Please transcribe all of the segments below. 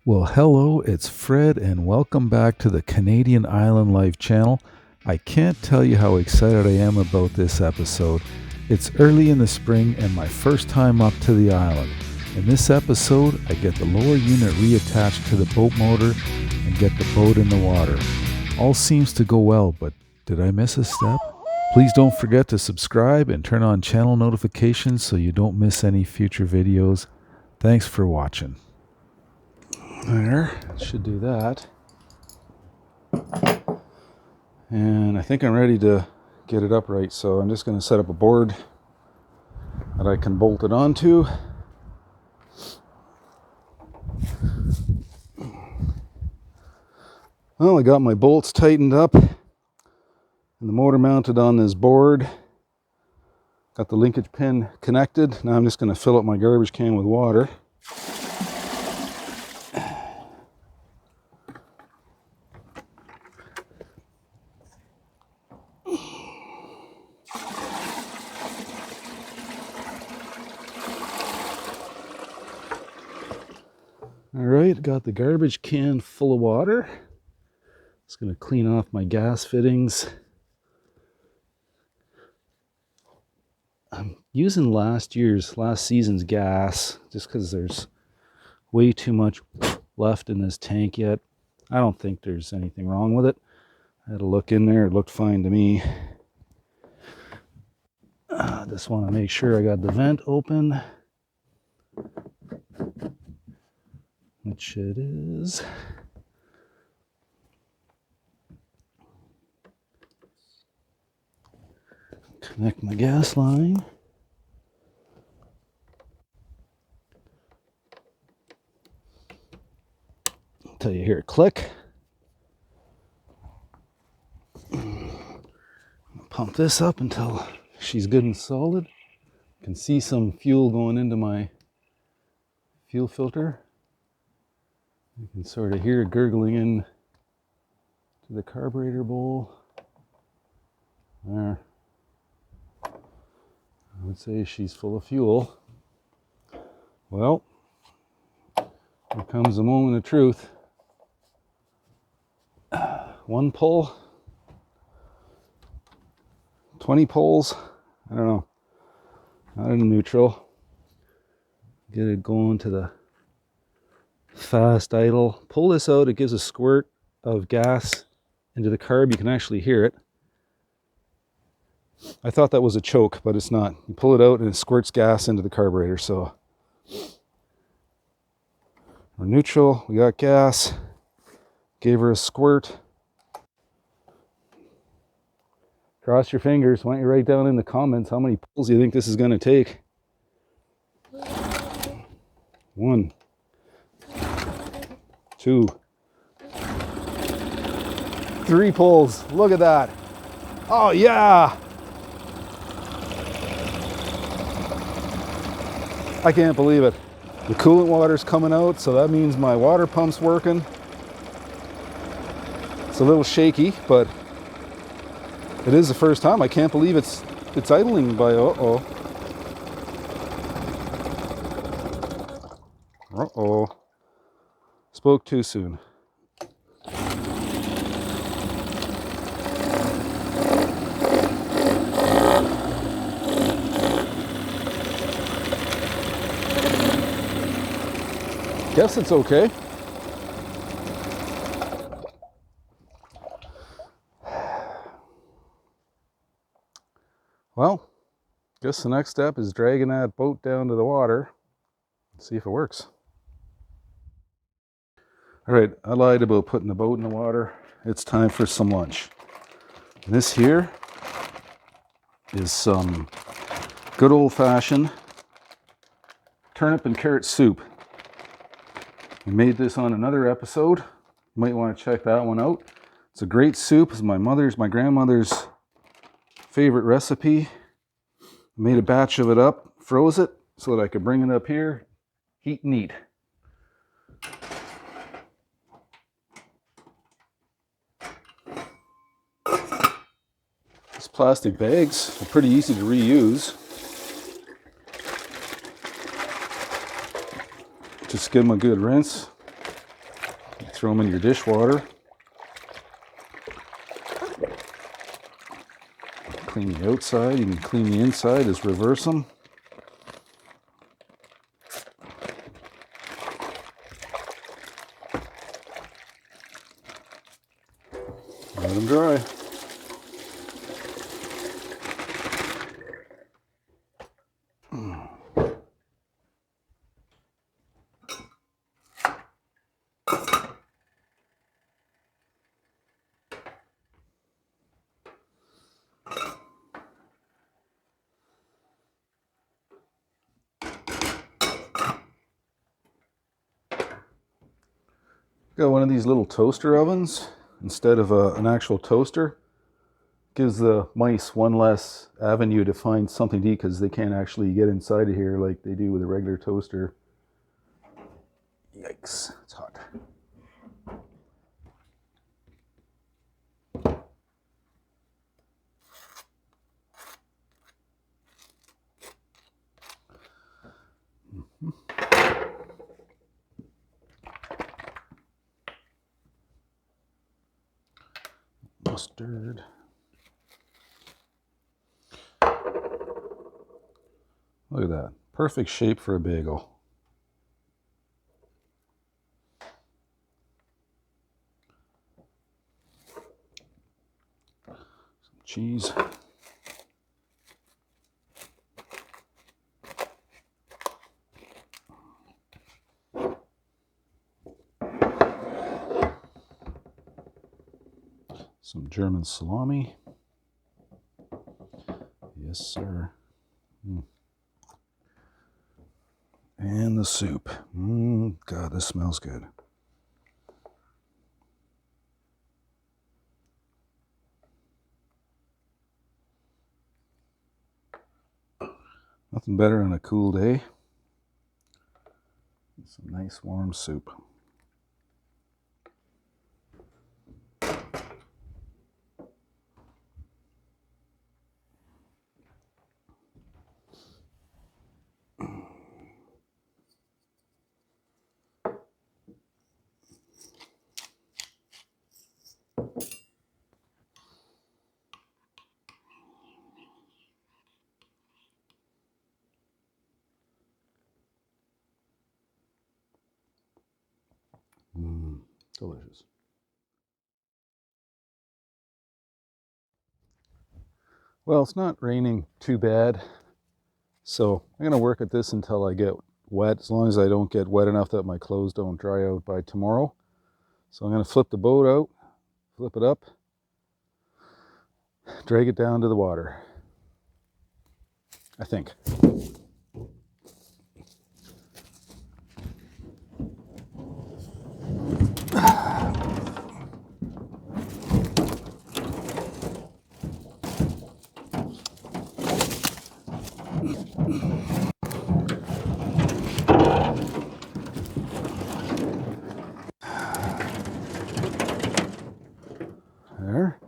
Well, hello, it's Fred, and welcome back to the Canadian Island Life channel. I can't tell you how excited I am about this episode. It's early in the spring and my first time up to the island. In this episode, I get the lower unit reattached to the boat motor and get the boat in the water. All seems to go well, but did I miss a step? Please don't forget to subscribe and turn on channel notifications so you don't miss any future videos. Thanks for watching. There, should do that. And I think I'm ready to get it upright, so I'm just going to set up a board that I can bolt it onto. Well, I got my bolts tightened up and the motor mounted on this board. Got the linkage pin connected. Now I'm just going to fill up my garbage can with water. All right, got the garbage can full of water. Just going to clean off my gas fittings. I'm using last season's gas just because there's way too much left in this tank yet. I don't think there's anything wrong with it. I had a look in there, it looked fine to me. Just want to make sure I got the vent open, which it is. Connect my gas line. Until you hear it click. Pump this up until she's good and solid. You can see some fuel going into my fuel filter. You can sort of hear it gurgling in to the carburetor bowl. There. I would say she's full of fuel. Well, here comes the moment of truth. One pull, 20 pulls, I don't know, not in neutral. Get it going to the fast idle. Pull this out, it gives a squirt of gas into the carb. You can actually hear it. I thought that was a choke, but it's not. You pull it out and it squirts gas into the carburetor. So we're neutral, we got gas, gave her a squirt. Cross your fingers. Why don't you write down in the comments how many pulls you think this is going to take? 1, 2, 3 pulls. Look at that. Oh yeah. I can't believe it. The coolant water's coming out, so that means my water pump's working. It's a little shaky, but it is the first time. I can't believe it's idling by. Uh-oh. Spoke too soon. Guess it's okay. Well, guess the next step is dragging that boat down to the water and see if it works. All right, I lied about putting the boat in the water. It's time for some lunch. And this here is some good old-fashioned turnip and carrot soup. We made this on another episode. You might want to check that one out. It's a great soup. It's my grandmother's favorite recipe. Made a batch of it up, froze it so that I could bring it up here, heat and eat. These plastic bags are pretty easy to reuse. Just give them a good rinse. throw them in your dishwater. Clean the outside, you can clean the inside, just reverse them. Let them dry. Got one of these little toaster ovens instead of an actual toaster. Gives the mice one less avenue to find something to eat because they can't actually get inside of here like they do with a regular toaster. Yikes, it's hot. Mustard. Look at that. Perfect shape for a bagel. Some cheese. Some German salami. Yes, sir. And the soup. God, this smells good. Nothing better on a cool day. Some nice warm soup. Delicious. Well, it's not raining too bad, so I'm going to work at this until I get wet, as long as I don't get wet enough that my clothes don't dry out by tomorrow. So I'm going to flip the boat out, flip it up, drag it down to the water, I think. There,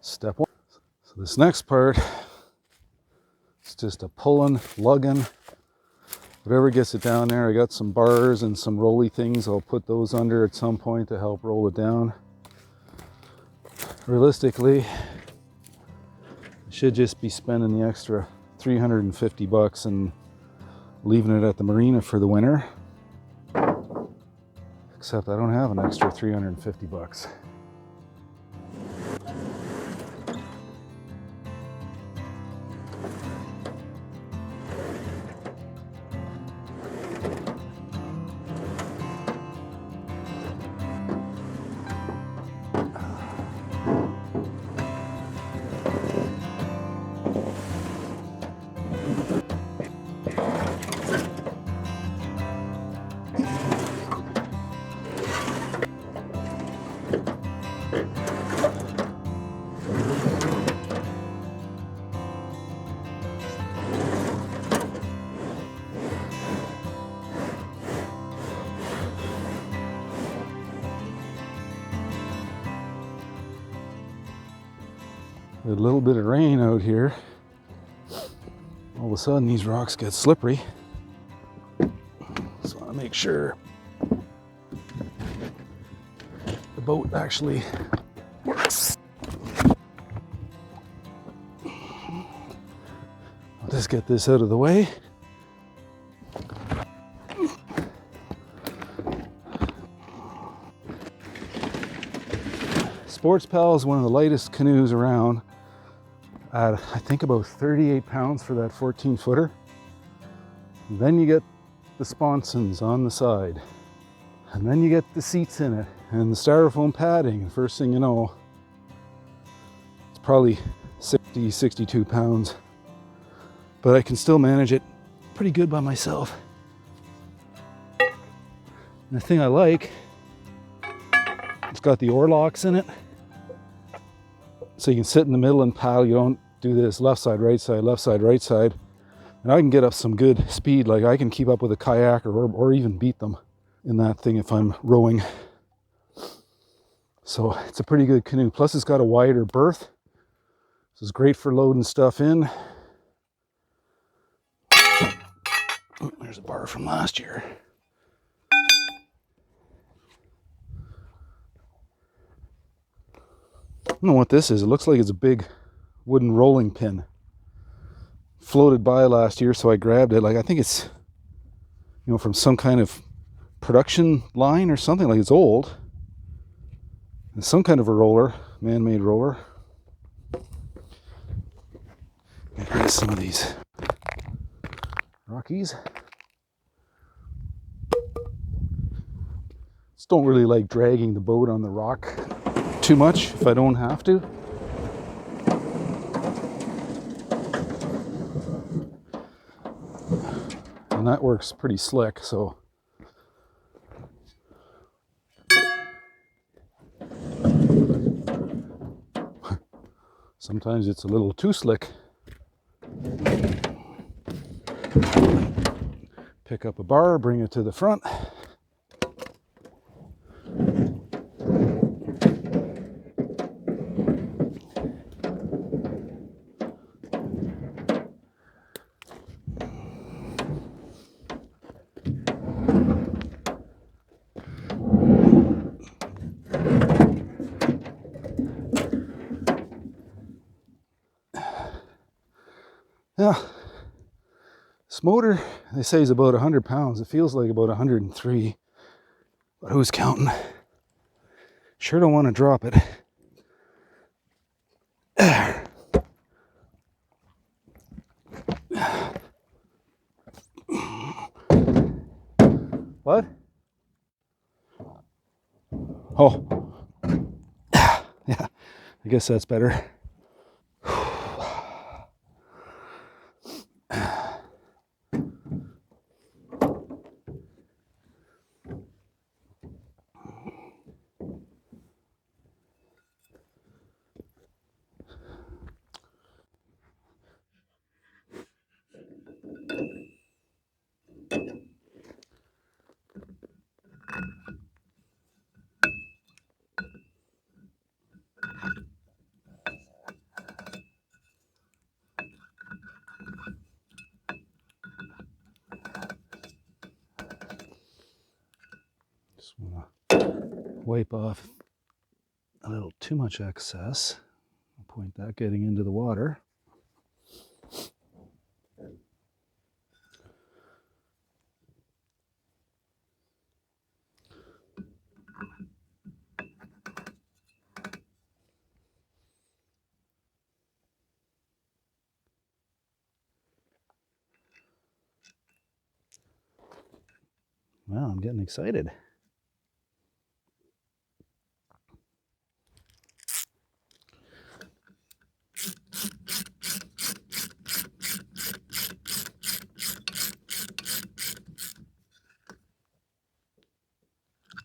step one. So this next part, it's just a pulling, lugging, whatever gets it down there. I got some bars and some rolly things. I'll put those under at some point to help roll it down. Realistically, I should just be spending the extra $350 and leaving it at the marina for the winter. Except I don't have an extra $350. A little bit of rain out here. All of a sudden these rocks get slippery. So I want to make sure the boat actually works. I'll just get this out of the way. Sports Pal is one of the lightest canoes around at, I think, about 38 pounds for that 14 footer. And then you get the sponsons on the side. And then you get the seats in it and the styrofoam padding. And first thing you know, it's probably 60, 62 pounds. But I can still manage it pretty good by myself. And the thing I like, it's got the oar locks in it. So you can sit in the middle and paddle. You don't do this left side, right side, left side, right side. And I can get up some good speed. Like I can keep up with a kayaker or even beat them in that thing if I'm rowing. So it's a pretty good canoe. Plus it's got a wider berth. This is great for loading stuff in. There's a bar from last year. I don't know what this is. It looks like it's a big wooden rolling pin. Floated by last year, so I grabbed it. Like I think it's, from some kind of production line or something. Like it's old. It's some kind of a roller, man-made roller. Get rid of some of these rockies. Just don't really like dragging the boat on the rock too much if I don't have to. And that works pretty slick, so sometimes it's a little too slick. Pick up a bar, bring it to the front. Yeah, this motor, they say, is about 100 pounds. It feels like about 103, but who's counting? Sure don't want to drop it. What? Oh, yeah, I guess that's better. Just want to wipe off a little too much excess. I'll point that getting into the water. Wow, I'm getting excited.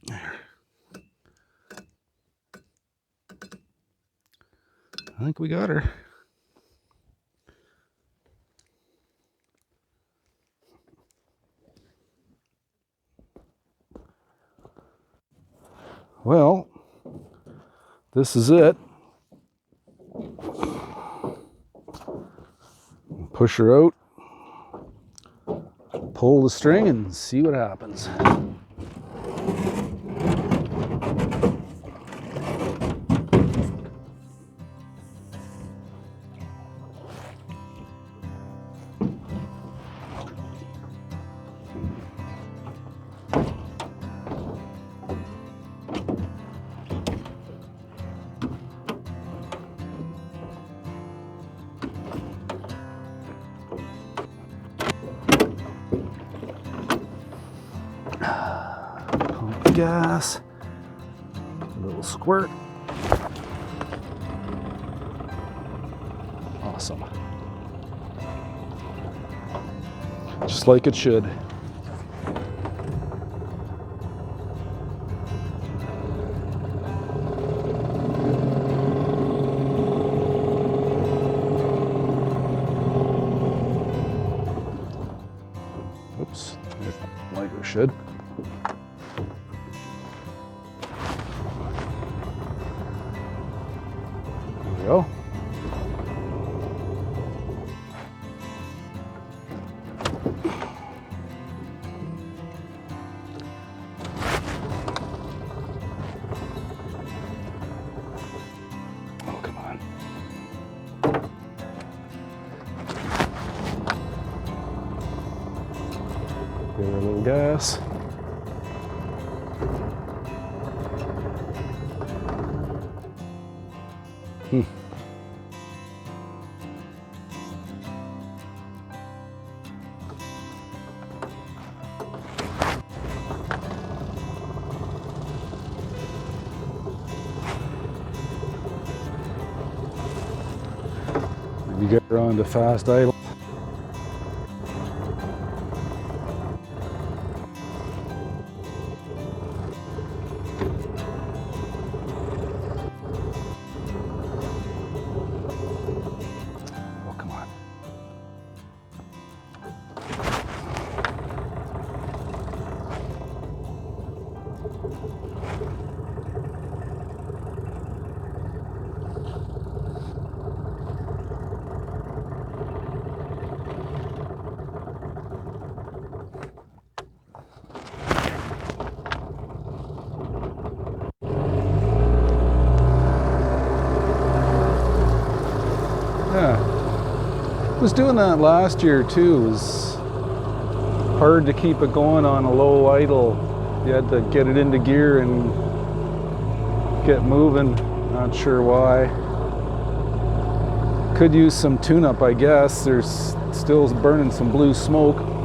There. I think we got her. Well, this is it. Push her out, pull the string, and see what happens. On the gas. A little squirt. Awesome. Just like it should. Oops, like it should. There we go. Oh, come on. Give her a little gas. Maybe get her on to fast idle. Oh, come on. Yeah, was doing that last year too. It was hard to keep it going on a low idle. You had to get it into gear and get moving. Not sure why. Could use some tune-up, I guess. There's still burning some blue smoke.